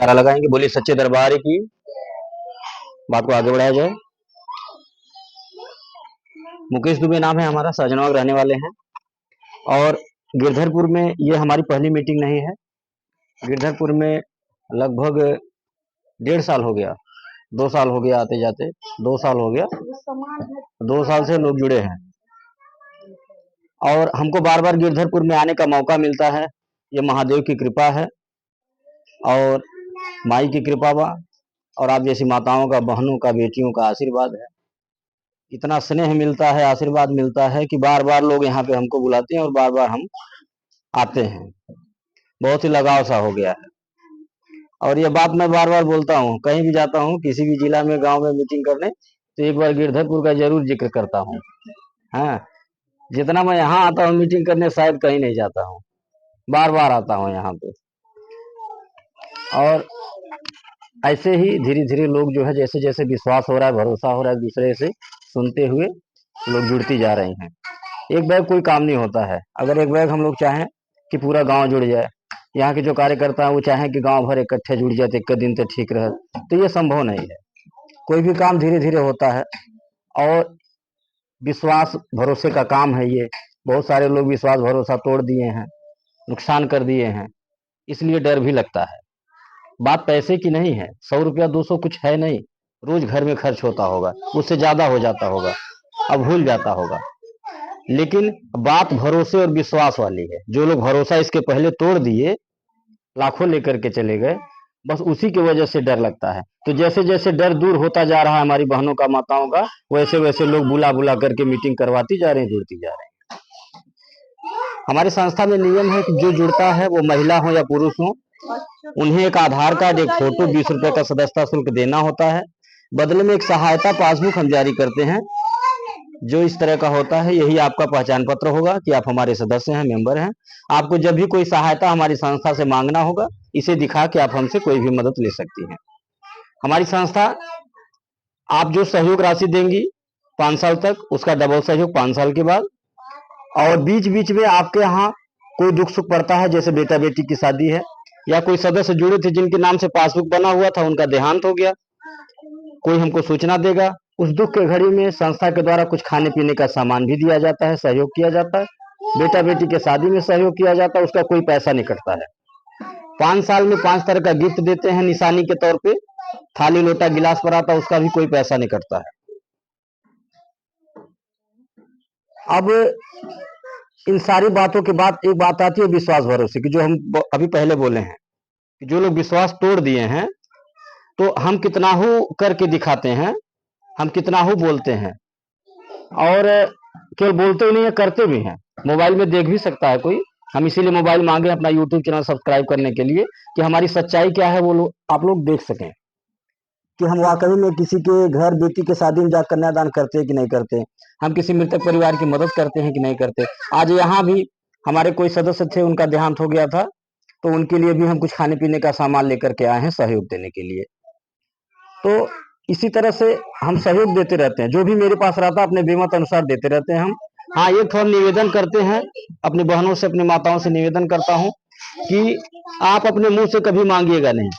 नारा लगाएंगे, बोलिए सच्चे दरबार की। बात को आगे बढ़ाया जाए। मुकेश दुबे नाम है हमारा, सहजनवाग रहने वाले हैं। और गिरधरपुर में ये हमारी पहली मीटिंग नहीं है। गिरधरपुर में लगभग 1.5 साल हो गया, 2 साल हो गया आते जाते, 2 साल हो गया, 2 साल से लोग जुड़े हैं। और हमको बार बार गिरधरपुर में आने का मौका मिलता है। ये महादेव की कृपा है और माई की कृपा बा, और आप जैसी माताओं का, बहनों का, बेटियों का आशीर्वाद है। इतना स्नेह मिलता है, आशीर्वाद मिलता है कि बार बार लोग यहाँ पे हमको बुलाते हैं और बार बार हम आते हैं। बहुत ही लगाव सा हो गया है। और ये बात मैं बार बार बोलता हूँ, कहीं भी जाता हूँ, किसी भी जिला में, गांव में मीटिंग करने, तो एक बार गिरधरपुर का जरूर जिक्र करता हूँ। हाँ, जितना मैं यहाँ आता हूँ मीटिंग करने, शायद कहीं नहीं जाता हूँ, बार बार आता हूँ यहाँ पे। और ऐसे ही धीरे धीरे लोग जो है, जैसे जैसे विश्वास हो रहा है, भरोसा हो रहा है, दूसरे से सुनते हुए लोग जुड़ती जा रहे हैं। एक बैग कोई काम नहीं होता है। अगर एक बैग हम लोग चाहें कि पूरा गांव जुड़ जाए, यहाँ के जो कार्यकर्ता है वो चाहें कि गांव भर इकट्ठे जुड़ जाए तो एक दिन तो ठीक रहे, तो ये संभव नहीं है। कोई भी काम धीरे धीरे होता है और विश्वास भरोसे का काम है ये। बहुत सारे लोग विश्वास भरोसा तोड़ दिए हैं, नुकसान कर दिए हैं, इसलिए डर भी लगता है। बात पैसे की नहीं है, 100 रुपया 200 कुछ है नहीं, रोज घर में खर्च होता होगा, उससे ज्यादा हो जाता होगा, अब भूल जाता होगा। लेकिन बात भरोसे और विश्वास वाली है। जो लोग भरोसा इसके पहले तोड़ दिए, लाखों लेकर के चले गए, बस उसी की वजह से डर लगता है। तो जैसे जैसे डर दूर होता जा रहा है हमारी बहनों का, माताओं का, वैसे वैसे लोग बुला बुला करके मीटिंग करवाती जा रहे हैं, जुड़ती जा रहे हैं। हमारी संस्था में नियम है कि जो जुड़ता है वो महिला हो या पुरुष हो, उन्हें एक आधार कार्ड, एक फोटो, 20 रुपए का सदस्यता शुल्क देना होता है। बदले में एक सहायता पासबुक हम जारी करते हैं, जो इस तरह का होता है। यही आपका पहचान पत्र होगा कि आप हमारे सदस्य हैं, मेंबर हैं। आपको जब भी कोई सहायता हमारी संस्था से मांगना होगा, इसे दिखा के आप हमसे कोई भी मदद ले सकती हैं। हमारी संस्था, आप जो सहयोग राशि देंगी 5 साल तक, उसका डबल सहयोग 5 साल के बाद। और बीच बीच में आपके यहाँ कोई दुख सुख पड़ता है, जैसे बेटा बेटी की शादी है, या कोई सदस्य जुड़े थे जिनके नाम से पासबुक बना हुआ था, उनका देहांत हो गया, कोई हमको सूचना देगा। उस दुख के घड़ी में संस्था के द्वारा कुछ खाने पीने का सामान भी दिया जाता है, सहयोग किया जाता है। बेटा बेटी के शादी में सहयोग किया जाता है, उसका कोई पैसा नहीं कटता है। 5 साल में 5 तरह का गिफ्ट देते हैं निशानी के तौर पे, थाली लोटा गिलास पर आता, उसका भी कोई पैसा नहीं कटता है। अब इन सारी बातों के बाद एक बात आती है विश्वास भरोसे की, जो हम अभी पहले बोले हैं कि जो लोग विश्वास तोड़ दिए हैं, तो हम कितना हो करके दिखाते हैं, हम कितना हो बोलते हैं, और केवल बोलते ही नहीं है, करते भी हैं। मोबाइल में देख भी सकता है कोई। हम इसीलिए मोबाइल मांगे अपना यूट्यूब चैनल सब्सक्राइब करने के लिए, कि हमारी सच्चाई क्या है वो लोग, आप लोग देख सकें कि हम वाकई में किसी के घर बेटी के शादी में जाकर कन्यादान करते हैं कि नहीं करते, हम किसी मृतक परिवार की मदद करते हैं कि नहीं करते। आज यहाँ भी हमारे कोई सदस्य थे, उनका देहांत हो गया था, तो उनके लिए भी हम कुछ खाने पीने का सामान लेकर के आए हैं सहयोग देने के लिए। तो इसी तरह से हम सहयोग देते रहते हैं, जो भी मेरे पास रहता है अपने बेमत अनुसार देते रहते हैं हम। हाँ, ये थोड़ा निवेदन करते हैं अपनी बहनों से, अपनी माताओं से निवेदन करता हूँ कि आप अपने मुंह से कभी मांगिएगा नहीं।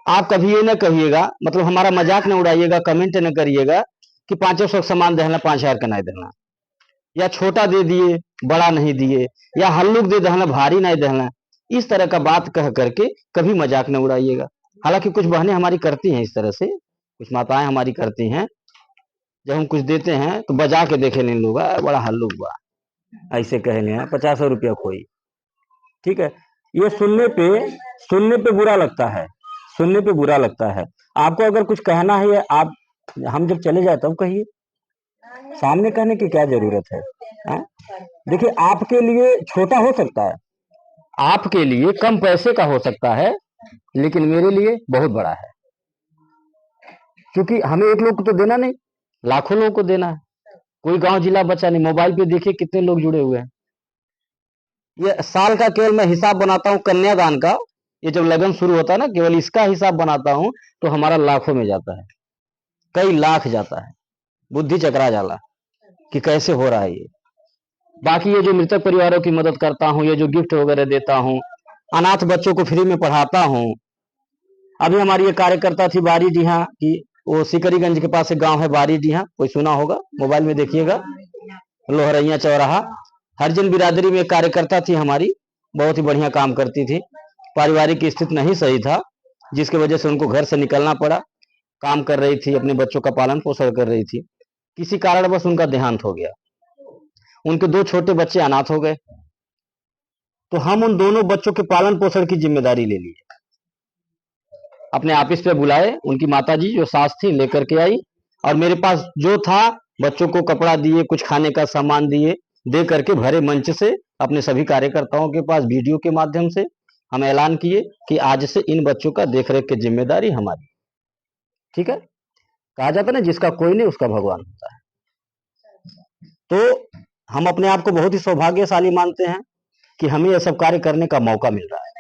आप कभी ये न कहिएगा, मतलब हमारा मजाक न उड़ाइएगा, कमेंट न करिएगा कि 500 सामान देना, 5,000 का नहीं देना, या छोटा दे दिए बड़ा नहीं दिए, या हल्लुक दे देना भारी नहीं देना। इस तरह का बात कह करके कभी मजाक न उड़ाइएगा। हालांकि कुछ बहनें हमारी करती हैं इस तरह से, कुछ माताएं हमारी करती हैं, जब हम कुछ देते हैं तो बजा के देखे नहीं लोग, बड़ा हल्लुक बा, ऐसे कहे नहीं, 50 रुपया कोई, ठीक है। ये सुनने पे बुरा लगता है, सुनने पे बुरा लगता है। आपको अगर कुछ कहना है, आप, हम जब चले जाए तब कहिए, सामने कहने की क्या जरूरत है, हाँ? देखिए, आपके लिए छोटा हो सकता है, आपके लिए कम पैसे का हो सकता है, लेकिन मेरे लिए बहुत बड़ा है, क्योंकि हमें एक लोग को तो देना नहीं, लाखों लोगों को देना है। कोई गांव जिला बचा नहीं। मोबाइल पे देखिए कितने लोग जुड़े हुए हैं। ये साल का केवल मैं हिसाब बनाता हूँ कन्यादान का, ये जब लगन शुरू होता है ना, केवल इसका हिसाब बनाता हूँ तो हमारा लाखों में जाता है, कई लाख जाता है। बुद्धि चकरा जाला कि कैसे हो रहा है ये। बाकी ये जो मृतक परिवारों की मदद करता हूँ, ये जो गिफ्ट वगैरह देता हूँ, अनाथ बच्चों को फ्री में पढ़ाता हूँ, अभी हमारी एक कार्यकर्ता थी बारीडीहा की, वो सिकरीगंज के पास एक गांव है बारीडीहा, कोई सुना होगा, मोबाइल में देखिएगा, लोहरैया चौराहा। हरिजन बिरादरी में एक कार्यकर्ता थी हमारी, बहुत ही बढ़िया काम करती थी। पारिवारिक स्थिति नहीं सही था, जिसकी वजह से उनको घर से निकलना पड़ा। काम कर रही थी, अपने बच्चों का पालन पोषण कर रही थी, किसी कारणवश उनका देहांत हो गया। उनके 2 छोटे बच्चे अनाथ हो गए, तो हम उन दोनों बच्चों के पालन पोषण की जिम्मेदारी ले लिए। अपने ऑफिस पे बुलाए, उनकी माताजी जो सास थी लेकर के आई, और मेरे पास जो था बच्चों को कपड़ा दिए, कुछ खाने का सामान दिए, दे करके भरे मंच से अपने सभी कार्यकर्ताओं के पास वीडियो के माध्यम से हम ऐलान किए कि आज से इन बच्चों का देखरेख की जिम्मेदारी हमारी। ठीक है, कहा जाता है ना, जिसका कोई नहीं उसका भगवान होता है। तो हम अपने आप को बहुत ही सौभाग्यशाली मानते हैं कि हमें यह सब कार्य करने का मौका मिल रहा है,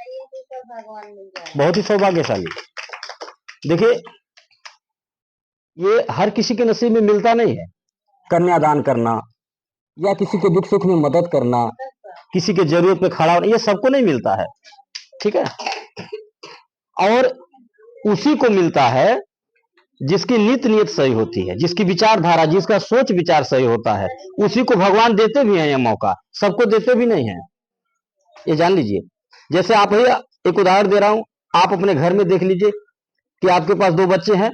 बहुत ही सौभाग्यशाली। देखिए, ये हर किसी के नसीब में मिलता नहीं है, कन्यादान करना या किसी के दुख सुख में मदद करना, किसी के जरूरत पे खड़ा होना, ये सबको नहीं मिलता है। ठीक है, और उसी को मिलता है जिसकी नीयत सही होती है, जिसकी विचारधारा, जिसका सोच विचार सही होता है, उसी को भगवान देते भी हैं। यह मौका सबको देते भी नहीं है, ये जान लीजिए। जैसे आप ही, एक उदाहरण दे रहा हूं, आप अपने घर में देख लीजिए कि आपके पास 2 बच्चे हैं,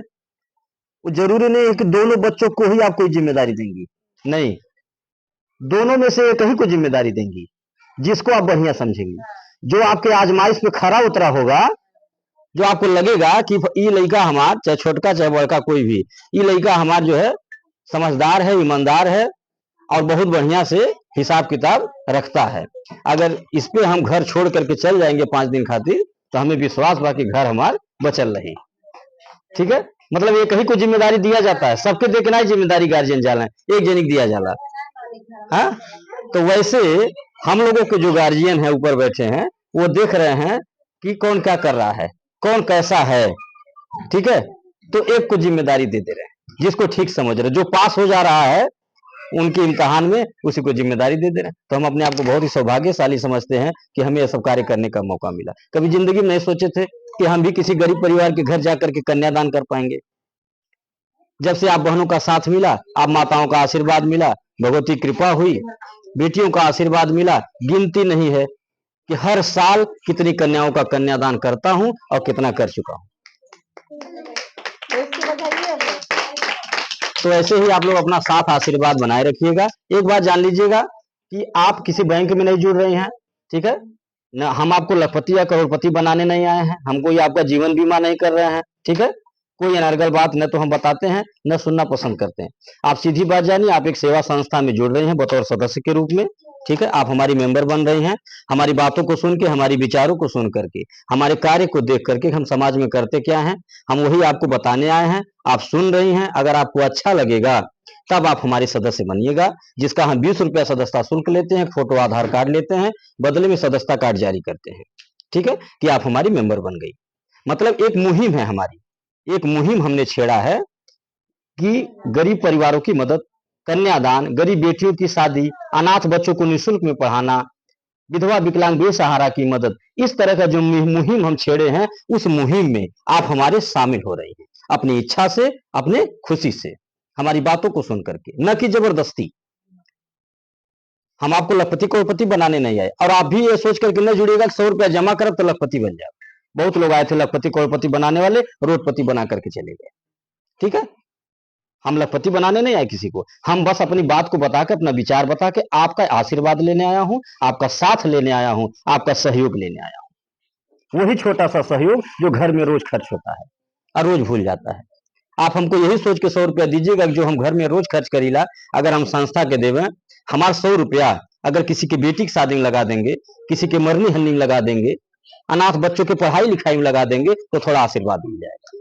वो जरूरी नहीं है कि दोनों बच्चों को ही आप कोई जिम्मेदारी देंगी, नहीं, दोनों में से एक ही को जिम्मेदारी देंगी, जिसको आप बढ़िया समझेंगी, जो आपके आजमाइश पे खरा उतरा होगा, जो आपको लगेगा कि ये लड़का हमार, चाहे छोटका चाहे बड़का कोई भी, ये लड़का हमार जो है समझदार है, ईमानदार है और बहुत बढ़िया से हिसाब किताब रखता है। अगर इस पे हम घर छोड़ करके चल जाएंगे 5 दिन खातिर, तो हमें विश्वास बा कि घर हमार बचल रही। ठीक है, मतलब एक ही को जिम्मेदारी दिया जाता है, सबके देखना ही जिम्मेदारी गार्जियन जाला, एक जनिक दिया जाला। हाँ, तो वैसे हम लोगों के जो गार्जियन है ऊपर बैठे हैं, वो देख रहे हैं कि कौन क्या कर रहा है, कौन कैसा है। ठीक है, तो एक को जिम्मेदारी दे दे रहे हैं, जिसको ठीक समझ रहे, जो पास हो जा रहा है उनके इम्तिहान में, उसी को जिम्मेदारी दे दे रहे हैं। तो हम अपने आप को बहुत ही सौभाग्यशाली समझते हैं कि हमें यह सब कार्य करने का मौका मिला। कभी जिंदगी में नहीं सोचे थे कि हम भी किसी गरीब परिवार के घर जाकर के कन्यादान कर पाएंगे। जब से आप बहनों का साथ मिला, आप माताओं का आशीर्वाद मिला, भगवती कृपा हुई, बेटियों का आशीर्वाद मिला, गिनती नहीं है कि हर साल कितनी कन्याओं का कन्यादान करता हूं और कितना कर चुका हूं। तो ऐसे ही आप लोग अपना साथ आशीर्वाद बनाए रखिएगा। एक बात जान लीजिएगा कि आप किसी बैंक में नहीं जुड़ रहे हैं, ठीक है ना, हम आपको लखपति या करोड़पति बनाने नहीं आए हैं, हम कोई आपका जीवन बीमा नहीं कर रहे हैं। ठीक है, कोई अनर्गल बात न तो हम बताते हैं न सुनना पसंद करते हैं। आप सीधी बात जानिए, आप एक सेवा संस्था में जुड़ रहे हैं बतौर सदस्य के रूप में। ठीक है, आप हमारी मेंबर बन रही हैं, हमारी बातों को सुन के, हमारी विचारों को सुन करके, हमारे कार्य को देख करके, हम समाज में करते क्या हैं हम वही आपको बताने आए हैं। आप सुन रही हैं, अगर आपको अच्छा लगेगा तब आप हमारे सदस्य बनिएगा, जिसका हम 20 रुपया सदस्यता शुल्क लेते हैं, फोटो आधार कार्ड लेते हैं, बदले में सदस्यता कार्ड जारी करते हैं। ठीक है, कि आप हमारी मेंबर बन गई। मतलब एक मुहिम है हमारी, एक मुहिम हमने छेड़ा है कि गरीब परिवारों की मदद, कन्यादान, गरीब बेटियों की शादी, अनाथ बच्चों को निःशुल्क में पढ़ाना, विधवा विकलांग बेसहारा की मदद, इस तरह का जो मुहिम हम छेड़े हैं, उस मुहिम में आप हमारे शामिल हो रही हैं, अपनी इच्छा से, अपने खुशी से, हमारी बातों को सुन करके, न कि जबरदस्ती। हम आपको लखपति करोड़पति बनाने नहीं आए, और आप भी ये सोच करके न जुड़िएगा 100 रुपया जमा करब तो लखपति बन जाए। बहुत लोग आए थे लखपति करोड़पति बनाने वाले, रोडपति बना करके चले गए। ठीक है, हम लखपति बनाने नहीं आए किसी को, हम बस अपनी बात को बता के, अपना विचार बता के आपका आशीर्वाद लेने आया हूं, आपका साथ लेने आया हूं, आपका सहयोग लेने आया हूं। वही छोटा सा सहयोग जो घर में रोज खर्च होता है और रोज भूल जाता है। आप हमको यही सोच के 100 रुपया दीजिएगा जो हम घर में रोज खर्च करीला, अगर हम संस्था के देवें, हमारा 100 रुपया अगर किसी की बेटी की शादी में लगा देंगे, किसी के मरनी हन्नी में लगा देंगे, अनाथ बच्चों की पढ़ाई लिखाई में लगा देंगे, तो थोड़ा आशीर्वाद मिल जाएगा।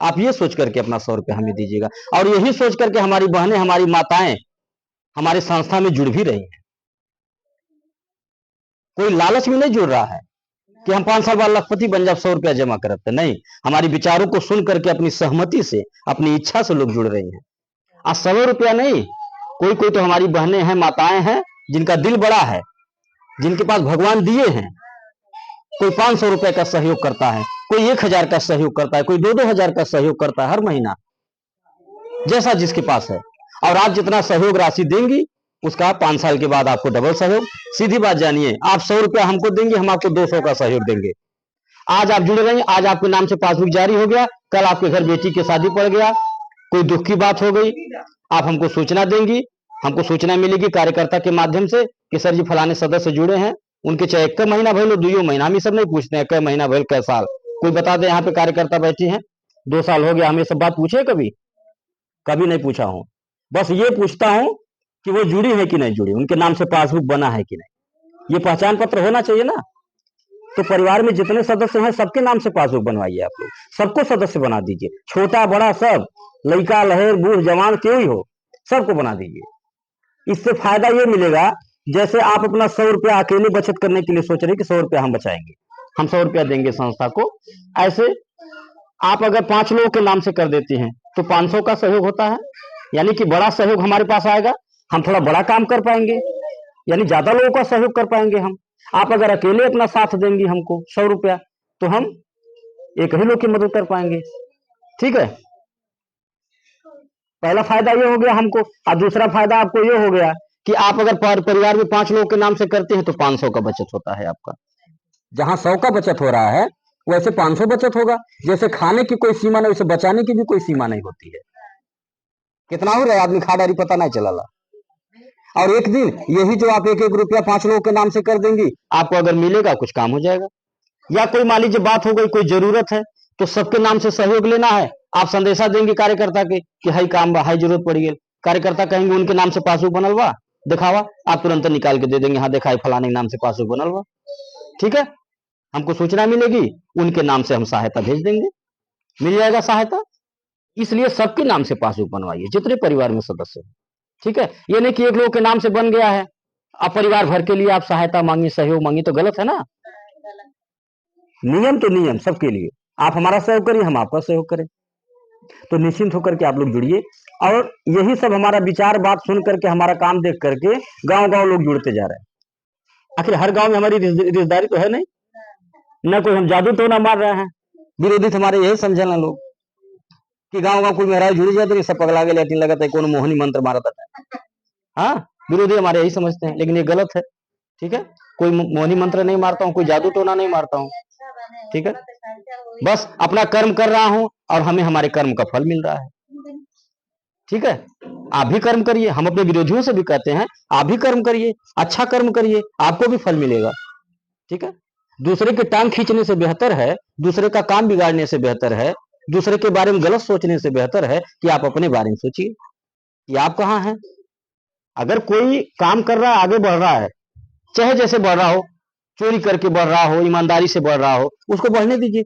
आप ये सोच करके अपना 100 रुपया हमें दीजिएगा, और यही सोच करके हमारी बहनें, हमारी माताएं हमारे संस्था में जुड़ भी रही हैं। कोई लालच में नहीं जुड़ रहा है कि हम 5 साल बाद लखपति बन जाए 100 रुपया जमा करते, नहीं, हमारी विचारों को सुन करके अपनी सहमति से, अपनी इच्छा से लोग जुड़ रही हैं। 100 रुपया नहीं, कोई कोई तो हमारी बहनें हैं, माताएं हैं, जिनका दिल बड़ा है, जिनके पास भगवान दिए हैं, कोई 500 रुपए का सहयोग करता है, कोई 1000 का सहयोग करता है, कोई 2-2 हजार का सहयोग करता है हर महीना, जैसा जिसके पास है। और आप जितना सहयोग राशि देंगी उसका 5 साल के बाद आपको डबल सहयोग। सीधी बात जानिए, आप 100 रुपया हमको देंगे, हम आपको 200 का सहयोग देंगे। आज आप जुड़ रहे हैं, आज आपके नाम से पासबुक जारी हो गया, कल आपके घर बेटी की शादी पड़ गया, कोई दुख की बात हो गई, आप हमको सूचना देंगी, हमको सूचना मिलेगी कार्यकर्ता के माध्यम से कि सर जी फलाने सदस्य जुड़े हैं, उनके चाहे 1 महीना भइल हो 2 महीना, हम ये सब नहीं पूछते हैं कै महीना भइल कै साल। कोई बता दे यहाँ पे कार्यकर्ता बैठी हैं 2 साल हो गया, हम ये सब बात पूछे कभी? कभी नहीं पूछा हूं। बस ये पूछता हूं कि वो जुड़ी है कि नहीं जुड़ी, उनके नाम से पासबुक बना है कि नहीं, ये पहचान पत्र होना चाहिए ना। तो परिवार में जितने सदस्य हैं सबके नाम से पासबुक बनवाइए, आप लोग सबको सदस्य बना दीजिए, छोटा बड़ा सब, लड़का लहेर बूढ़ जवान क्यों ही हो, सबको बना दीजिए। इससे फायदा ये मिलेगा, जैसे आप अपना 100 रुपया अकेले बचत करने के लिए सोच रहे कि 100 रुपया हम बचाएंगे, हम 100 रुपया देंगे संस्था को, ऐसे आप अगर 5 लोगों के नाम से कर देती हैं तो 500 का सहयोग होता है, यानी कि बड़ा सहयोग हमारे पास आएगा, हम थोड़ा बड़ा काम कर पाएंगे, यानी ज्यादा लोगों का सहयोग कर पाएंगे हम। आप अगर अकेले अपना साथ देंगी हमको 100 रुपया, तो हम एक ही लोग की मदद कर पाएंगे। ठीक है, पहला फायदा ये हो गया हमको, और दूसरा फायदा आपको ये हो गया कि आप अगर परिवार में 5 लोगों के नाम से करते हैं तो 500 का बचत होता है आपका। जहां 100 का बचत हो रहा है वैसे 500 बचत होगा। जैसे खाने की कोई सीमा नहीं, वैसे बचाने की भी कोई सीमा नहीं होती है। कितना हो रहा है आदमी खा डारी पता नहीं चला। और एक दिन यही जो आप 1-1 रुपया 5 लोगों के नाम से कर देंगी, आपको अगर मिलेगा कुछ काम हो जाएगा। या कोई मान लीजिए बात हो गई, कोई जरूरत है तो सबके नाम से सहयोग लेना है, आप संदेशा देंगे कार्यकर्ता के कि हाई काम बा, हाई जरूरत पड़ी है, कार्यकर्ता कहेंगे उनके नाम से पासबुक बनलवा दिखावा, आप तुरंत निकाल के दे देंगे, हाँ देखा फलाने के नाम से पासबुक बनलवा। ठीक है, हमको सूचना मिलेगी, उनके नाम से हम सहायता भेज देंगे, मिल जाएगा सहायता। इसलिए सबके नाम से पासबुक बनवाइए जितने परिवार में सदस्य हैं। ठीक है, ये नहीं कि एक लोग के नाम से बन गया है, अब परिवार भर के लिए आप सहायता मांगी, सहयोग मांगी, तो गलत है ना। नियम तो नियम सबके लिए, आप हमारा सहयोग करिए, हम आपका सहयोग करें। तो निश्चिंत होकर के आप लोग जुड़िए, और यही सब हमारा विचार बात सुन करके, हमारा काम देख करके गांव गांव लोग जुड़ते जा रहे हैं। आखिर हर गांव में हमारी रिश्तेदारी तो है नहीं, न कोई हम जादू टोना मार रहे हैं। विरोधी हमारे यही समझे ना लोग कि गांव गांव कोई मेहराज जुड़ी जाते सब पगला के लेटिन लगा था, कौन मोहनी मंत्र मारा था। हाँ, विरोधी हमारे यही समझते हैं, लेकिन ये गलत है। ठीक है, कोई मोहनी मंत्र नहीं मारता हूँ, कोई जादू टोना नहीं मारता हूँ। ठीक है, बस अपना कर्म कर रहा हूं और हमें हमारे कर्म का फल मिल रहा है। ठीक है, आप भी कर्म करिए, हम अपने विरोधियों से भी कहते हैं आप भी कर्म करिए, अच्छा कर्म करिए, आपको भी फल मिलेगा। ठीक है, दूसरे के टांग खींचने से बेहतर है, दूसरे का काम बिगाड़ने से बेहतर है, दूसरे के बारे में गलत सोचने से बेहतर है कि आप अपने बारे में सोचिए कि आप कहाँ हैं। अगर कोई काम कर रहा है, आगे बढ़ रहा है, चाहे जैसे बढ़ रहा हो, चोरी करके बढ़ रहा हो, ईमानदारी से बढ़ रहा हो, उसको बढ़ने दीजिए।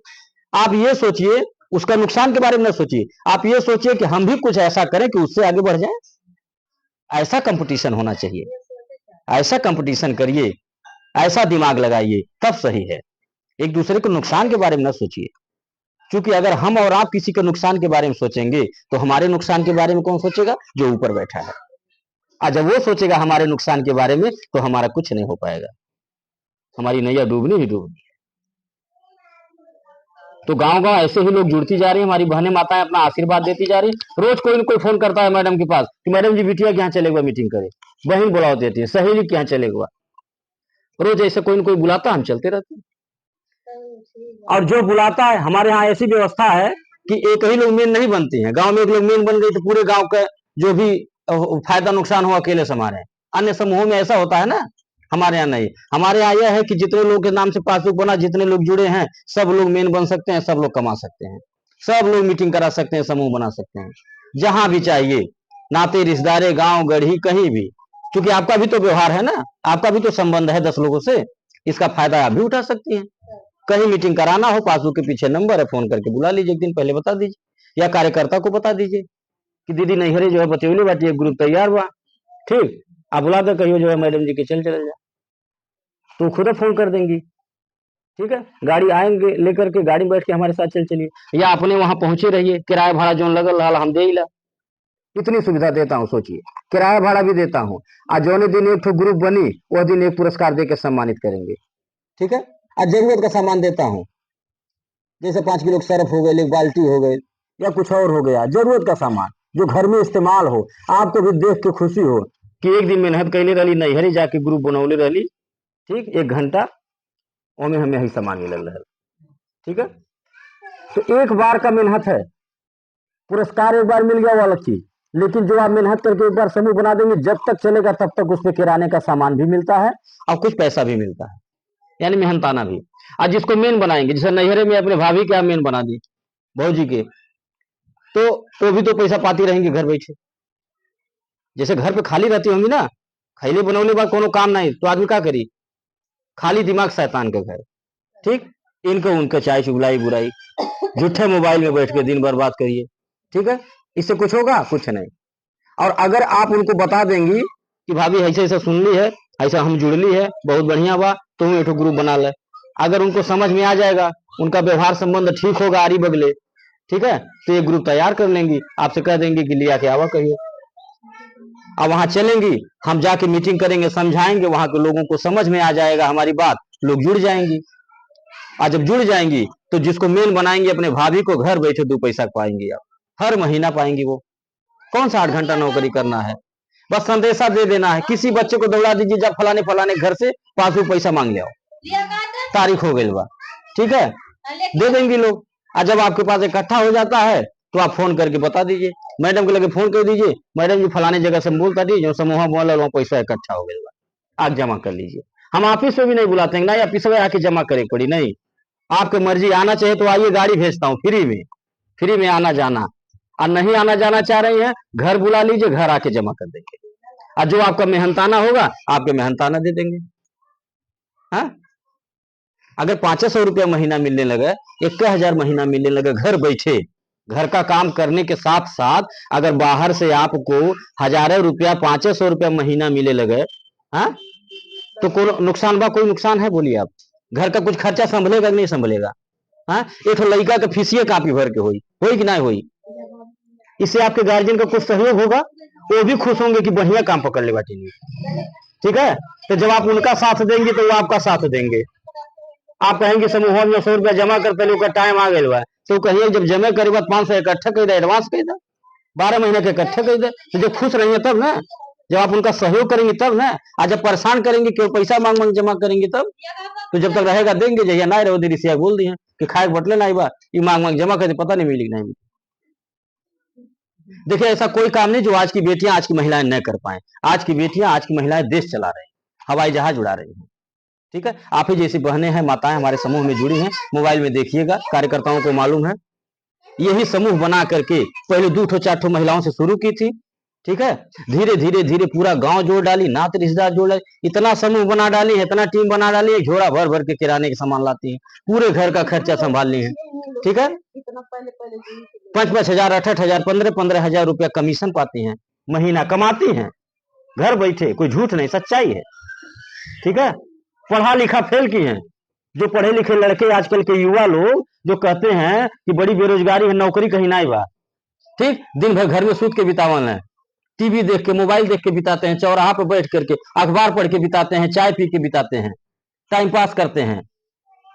आप ये सोचिए, उसका नुकसान के बारे में न सोचिए, आप ये सोचिए कि हम भी कुछ ऐसा करें कि उससे आगे बढ़ जाए। ऐसा कंपटीशन होना चाहिए, ऐसा कंपटीशन करिए, ऐसा दिमाग लगाइए, तब सही है। एक दूसरे को नुकसान के बारे में न सोचिए, क्योंकि अगर हम और आप किसी के नुकसान के बारे में सोचेंगे तो हमारे नुकसान के बारे में कौन सोचेगा? जो ऊपर बैठा है। और जब वो सोचेगा हमारे नुकसान के बारे में तो हमारा कुछ नहीं हो पाएगा, हमारी नैया डूबनी ही डूबनी है। तो गांव गांव ऐसे ही लोग जुड़ती जा रही है, हमारी बहनें माताएं अपना आशीर्वाद देती जा रही है। रोज कोई न कोई फोन करता है मैडम के पास कि मैडम जी बिटिया के यहाँ चलेगा मीटिंग करे, बहन बुलाओ देती है, सहेली के यहाँ चलेगा, रोज ऐसे कोई न कोई बुलाता, हम चलते रहते हैं। और जो बुलाता है, हमारे यहाँ ऐसी व्यवस्था है कि एक ही लोग मेन नहीं बनती है। गांव में एक लोग मेन बन गई तो पूरे गांव का जो भी फायदा नुकसान हो अकेले संभाले। अन्य समूहों में ऐसा होता है ना, हमारे यहाँ नहीं। हमारे यहाँ यह है कि जितने लोग के नाम से पासबुक बना, जितने लोग जुड़े हैं, सब लोग मेन बन सकते हैं, सब लोग कमा सकते हैं, सब लोग मीटिंग करा सकते हैं, समूह बना सकते हैं, जहां भी चाहिए, नाते रिश्तेदारे, गांव गढ़ी, कहीं भी। क्योंकि आपका भी तो व्यवहार है ना, आपका भी तो संबंध है 10 लोगों से, इसका फायदा आप भी उठा सकती हैं। कहीं मीटिंग कराना हो, पासबुक के पीछे नंबर है, फोन करके बुला लीजिए, एक दिन पहले बता दीजिए, या कार्यकर्ता को बता दीजिए कि दीदी नैहरे जो है बतौली बाटी एक ग्रुप तैयार हुआ, ठीक, आप बुला कर कहियो जो है मैडम जी के चल चले जाए, तो खुद फोन कर देंगी। ठीक है, गाड़ी आएंगे लेकर के, गाड़ी में बैठ के हमारे साथ चल चलिए, या अपने वहां पहुंचे रहिए, किराया भाड़ा जो लगल रहा हम दे ही ला। इतनी सुविधा देता हूँ, सोचिए, किराया भाड़ा भी देता हूँ। आज जो दिन एक ग्रुप बनी वह दिन एक पुरस्कार दे के सम्मानित करेंगे। ठीक है, आज जरूरत का सामान देता हूँ, जैसे 5 किलो सर्फ हो गए, एक बाल्टी हो गई, या कुछ और हो गया, जरूरत का सामान जो घर में इस्तेमाल हो, आपको भी देख के खुशी हो कि एक दिन मेहनत कैले रही, नैहरी जाके ग्रुप बनौले रही, ठीक, 1 घंटा ओमे हमें ही सामान मिलल रहा, ठीक है। तो एक बार का मेहनत है, पुरस्कार एक बार मिल गया वो अलग चीज, लेकिन जो आप मेहनत करके एक बार समूह बना देंगे, जब तक चलेगा तब तक उस पे किराने का सामान भी मिलता है और कुछ पैसा भी मिलता है, यानी मेहनताना भी। आज जिसको मेन बनाएंगे, जैसे नैहरे में अपने भाभी के मेन बना दी, भौजी के, तो वो भी तो पैसा पाती रहेंगे घर बैठे। जैसे घर पे खाली रहती होंगी ना, खैले बनौले बाद कोनो काम नहीं, तो आदमी क्या करी, खाली दिमाग शैतान के घर, ठीक, इनको उनका चाय चुगलाई बुराई, झूठे मोबाइल में बैठ के दिन बर्बाद करिए, ठीक है। इससे कुछ होगा? कुछ नहीं। और अगर आप उनको बता देंगी कि भाभी ऐसे ऐसे सुन ली है, ऐसा हम जुड़ ली है, बहुत बढ़िया बा, तुम एक ग्रुप बना ले, अगर उनको समझ में आ जाएगा, उनका व्यवहार संबंध ठीक होगा आरी बगले, ठीक है, तो ये ग्रुप तैयार कर लेंगी, आपसे कह देंगे कि लिया के आवा कहिए, अब वहां चलेंगी, हम जाके मीटिंग करेंगे, समझाएंगे, वहां के लोगों को समझ में आ जाएगा हमारी बात, लोग जुड़ जाएंगी। और जब जुड़ जाएंगी तो जिसको मेन बनाएंगे अपने भाभी को, घर बैठे 2 पैसा पाएंगी, आप हर महीना पाएंगी। वो कौन सा 8 घंटा नौकरी करना है, बस संदेशा दे देना है, किसी बच्चे को दौड़ा दीजिए, जब फलाने फलाने घर से 5 पैसा मांग ले आओ, तारीख हो गई बा, ठीक है, दे देंगे लोग। और जब आपके पास इकट्ठा हो जाता है तो आप फोन करके बता दीजिए, मैडम को लगे फोन कर दीजिए, मैडम जी फलाने जगह से बोलता दीजिए, जो समूह बोल वहाँ पैसा इकट्ठा हो गया, आप जमा कर लीजिए। हम ऑफिस में भी नहीं बुलाते हैं, ना ऑफिस में आके जमा करे पड़ी, नहीं, आपके मर्जी, आना चाहिए तो आइए, गाड़ी भेजता हूँ फ्री में आना जाना, और नहीं आना जाना चाह रही है, घर बुला लीजिए, घर आके जमा कर देंगे, और जो आपका मेहनताना होगा आपके मेहनताना दे देंगे। हाँ, अगर 500 रुपया महीना मिलने लगे, 1000 महीना मिलने लगे, घर बैठे, घर का काम करने के साथ साथ, अगर बाहर से आपको 1000 रुपया 500 रुपया महीना मिले लगे, हाँ, तो कोई नुकसान बा? कोई नुकसान है? बोलिए आप, घर का कुछ खर्चा संभलेगा कि नहीं संभलेगा? हाँ, एक लड़का के फीसिए कापी भर के होई कि नहीं होई? इससे आपके गार्जियन का कुछ सहयोग होगा, वो भी खुश होंगे कि बढ़िया काम पकड़ ले बाटी, ठीक है। तो जब आप उनका साथ देंगे तो वो आपका साथ देंगे। आप कहेंगे समूह में 100 रुपया जमा करते लोग टाइम आ गया, तो कहिए जब जमा करे बाद 500 इकट्ठा कर दे, एडवांस कर दे, 12 महीने के इकट्ठा कर दे, तो जब खुश रहेंगे तब ना, जब आप उनका सहयोग करेंगे तब ना। आज जब परेशान करेंगे, क्यों पैसा मांग मांग जमा करेंगे तब, तो जब तक रहेगा देंगे, जहिया ना रहो दे रिसिया बोल दिए कि खाए बटले ना बा, ये मांग मांग जमा कर दे, पता नहीं मिली नहीं। देखिए, ऐसा कोई काम नहीं जो आज की बेटियां, आज की महिलाएं न कर पाए। आज की बेटियां, आज की महिलाएं देश चला रही हैं, हवाई जहाज उड़ा रही हैं, ठीक है। आप ही जैसी बहनें हैं, माताएं हमारे समूह में जुड़ी हैं, मोबाइल में देखिएगा, कार्यकर्ताओं को मालूम है, यही समूह बना करके पहले 2-4 महिलाओं से शुरू की थी, ठीक है, धीरे धीरे धीरे पूरा गांव जोड़ डाली, नात रिश्तेदार जोड़ डाली, इतना समूह बना डाली है, इतना टीम बना डाली है, झोड़ा भर भर के किराने के सामान लाती है, पूरे घर का खर्चा संभाल ली है, ठीक है। 5-5 हजार, 8-8 हजार, 15-15 हजार रुपया कमीशन पाती हैं, महीना कमाती हैं, घर बैठे, कोई झूठ नहीं, सच्चाई है, ठीक है। पढ़ा लिखा फेल की हैं, जो पढ़े लिखे लड़के आजकल के युवा लोग जो कहते हैं कि बड़ी बेरोजगारी है, नौकरी कहीं नहीं बा, ठीक, दिन भर घर में सूत के बितावन है, टीवी देख के, मोबाइल देख के बिताते हैं, चौराहा पर बैठ करके अखबार पढ़ के बिताते हैं, चाय पी के बिताते हैं, टाइम पास करते हैं।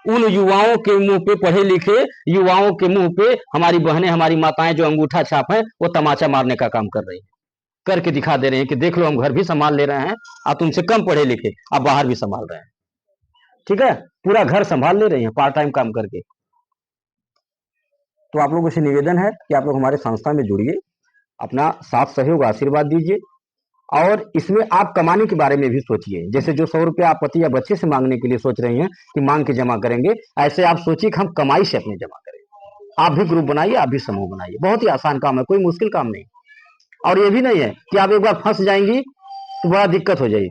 उन युवाओं के मुंह पे, पढ़े लिखे युवाओं के मुंह पे हमारी बहनें, हमारी माताएं जो अंगूठा छाप है, वो तमाचा मारने का काम कर रही है, करके दिखा दे रहे हैं कि देख लो हम घर भी संभाल ले रहे हैं, आप तुमसे कम पढ़े लिखे, आप बाहर भी संभाल रहे हैं, ठीक है, पूरा घर संभाल ले रहे हैं पार्ट टाइम काम करके। तो आप लोगों से निवेदन है कि आप लोग हमारे संस्था में जुड़िए, अपना साथ सहयोग आशीर्वाद दीजिए, और इसमें आप कमाने के बारे में भी सोचिए। जैसे जो 100 रुपया आप पति या बच्चे से मांगने के लिए सोच रही हैं कि मांग के जमा करेंगे, ऐसे आप सोचिए कि हम कमाई से अपने जमा करेंगे। आप भी ग्रुप बनाइए, आप भी समूह बनाइए, बहुत ही आसान काम है, कोई मुश्किल काम नहीं। और ये भी नहीं है कि आप एक बार फंस जाएंगी तो बड़ा दिक्कत हो जाएगी,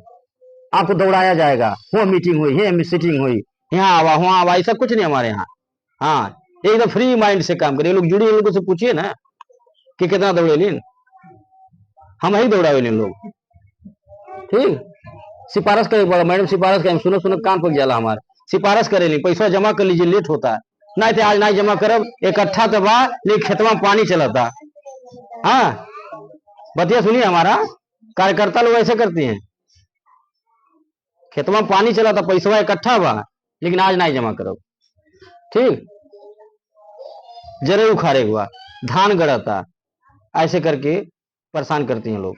आपको दौड़ाया जाएगा, वो मीटिंग हुई, ये सीटिंग हुई, यहाँ आवा वहां आवा, ये सब कुछ नहीं हमारे यहाँ। हाँ, एकदम फ्री माइंड से काम करिए। लोग जुड़िए, लोगों से पूछिए ना कि कितना दौड़े लीन, हम ही दौड़ावे लीन लोग, ठीक। सिफारिश करे बड़ा, मैडम सिफारिश करें, सुनो सुनो कान पक जाला हमारे, सिफारिश करे ली, पैसा जमा कर लीजिए, लेट होता है, नहीं तो आज नहीं जमा करब, इकट्ठा तो बा, लेकिन खेतवा में पानी चलता। हाँ, बतिया सुनिए, हमारा कार्यकर्ता लोग ऐसे करती हैं, खेतवा में पानी चला था, पैसा इकट्ठा बा, लेकिन आज नहीं जमा करो। ठीक, जरे उखाड़े हुआ धान गड़ता, ऐसे करके परेशान करती हैं लोग।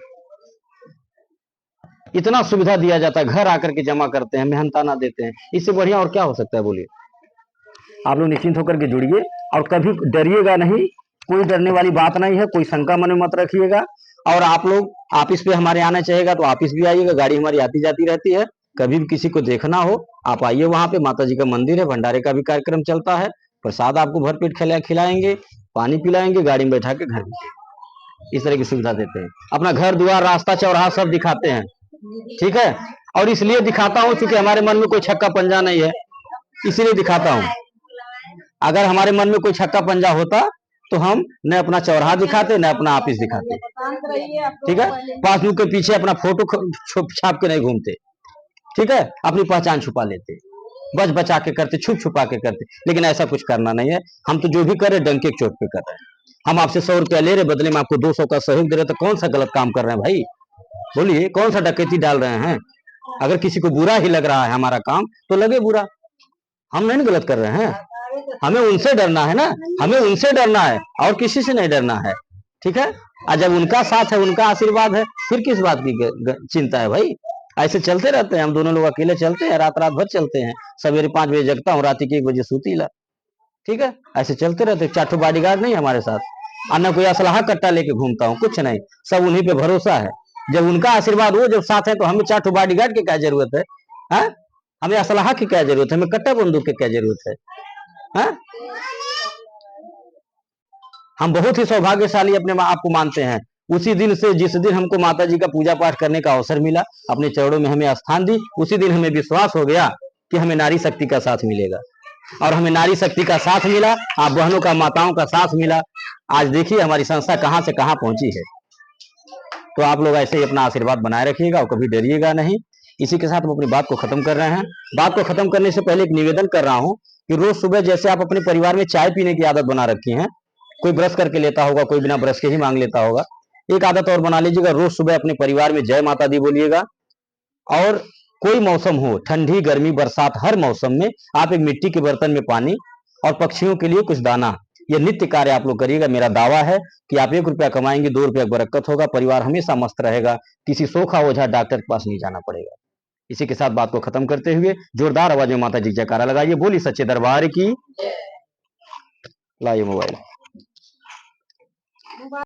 इतना सुविधा दिया जाता है, घर आकर के जमा करते हैं, मेहनताना देते हैं, इससे बढ़िया और क्या हो सकता है बोलिए। आप लोग निश्चिंत होकर के जुड़िए और कभी डरिएगा नहीं, कोई डरने वाली बात नहीं है, कोई शंका मन में मत रखिएगा। और आप लोग ऑफिस पे हमारे आना चाहेगा तो ऑफिस भी आइएगा, गाड़ी हमारी आती जाती रहती है। कभी भी किसी को देखना हो आप आइए, वहां पे माता जी का मंदिर है, भंडारे का भी कार्यक्रम चलता है, प्रसाद आपको भरपेट खिलाएंगे, पानी पिलाएंगे, गाड़ी में बैठा के घर भी, इस तरह की सुविधा देते हैं। अपना घर द्वार रास्ता चौराहा सब दिखाते हैं। ठीक है, और इसलिए दिखाता हूँ क्योंकि हमारे मन में कोई छक्का पंजा नहीं है, इसीलिए दिखाता हूँ। अगर हमारे मन में कोई छक्का पंजा होता तो हम न अपना चौराहा दिखाते, न अपना ऑफिस दिखाते। ठीक है, पासबुक के पीछे अपना फोटो छाप के नहीं घूमते। ठीक है, अपनी पहचान छुपा लेते, बच बचा के करते, छुप छुपा के करते, लेकिन ऐसा कुछ करना नहीं है। हम तो जो भी कर रहे डंके चोट पे कर रहे हैं। हम आपसे 100 रुपया ले रहे, बदले में आपको 200 का सहयोग दे रहे, तो कौन सा गलत काम कर रहे हैं भाई बोलिए, कौन सा डकैती डाल रहे हैं। अगर किसी को बुरा ही लग रहा है हमारा काम तो लगे बुरा, हम नहीं गलत कर रहे हैं। हमें उनसे डरना है ना, हमें उनसे डरना है और किसी से नहीं डरना है। ठीक है, और जब उनका साथ है, उनका आशीर्वाद है, फिर किस बात की चिंता है भाई। ऐसे चलते रहते हैं, हम दोनों लोग अकेले चलते हैं, रात रात भर चलते हैं, सवेरे 5 बजे जगता हूँ, रात के 1 बजे सूती ला। ठीक है, ऐसे चलते रहते, 4 बॉडीगार्ड नहीं हमारे साथ, और न कोई असलाहा कट्टा लेके घूमता हूँ, कुछ नहीं, सब उन्हीं पे भरोसा है। जब उनका आशीर्वाद वो जब साथ है तो हमें 4 बॉडीगार्ड की क्या जरूरत है, हा? हमें असलाहा की क्या जरूरत है, हमें कट्टा बंदूक की क्या जरूरत है, हा? हम बहुत ही सौभाग्यशाली अपने आप को मानते हैं। उसी दिन से जिस दिन हमको माता जी का पूजा पाठ करने का अवसर मिला, अपने चरणों में हमें स्थान दी, उसी दिन हमें विश्वास हो गया कि हमें नारी शक्ति का साथ मिलेगा, और हमें नारी शक्ति का साथ मिला, आप बहनों का, माताओं का साथ मिला। आज देखिए हमारी संस्था कहां से कहां पहुंची है। तो आप लोग ऐसे ही अपना आशीर्वाद बनाए रखिएगा और कभी डरिएगा नहीं। इसी के साथ हम अपनी बात को खत्म कर रहे हैं। बात को खत्म करने से पहले एक निवेदन कर रहा हूं कि रोज सुबह जैसे आप अपने परिवार में चाय पीने की आदत बना रखी है, कोई ब्रश करके लेता होगा, कोई बिना ब्रश के ही मांग लेता होगा, एक आदत और बना लीजिएगा, रोज सुबह अपने परिवार में जय माता दी बोलिएगा। और कोई मौसम हो, ठंडी गर्मी बरसात, हर मौसम में आप एक मिट्टी के बर्तन में पानी और पक्षियों के लिए कुछ दाना, यह नित्य कार्य आप लोग करिएगा। मेरा दावा है कि आप 1 रुपया कमाएंगे, 2 रुपया बरकत होगा, परिवार हमेशा मस्त रहेगा, किसी सोखा ओझा डॉक्टर के पास नहीं जाना पड़ेगा। इसी के साथ बात को खत्म करते हुए जोरदार आवाज में माता जी जयकारा लगाइए, बोली सच्चे दरबार की। लाइए मोबाइल।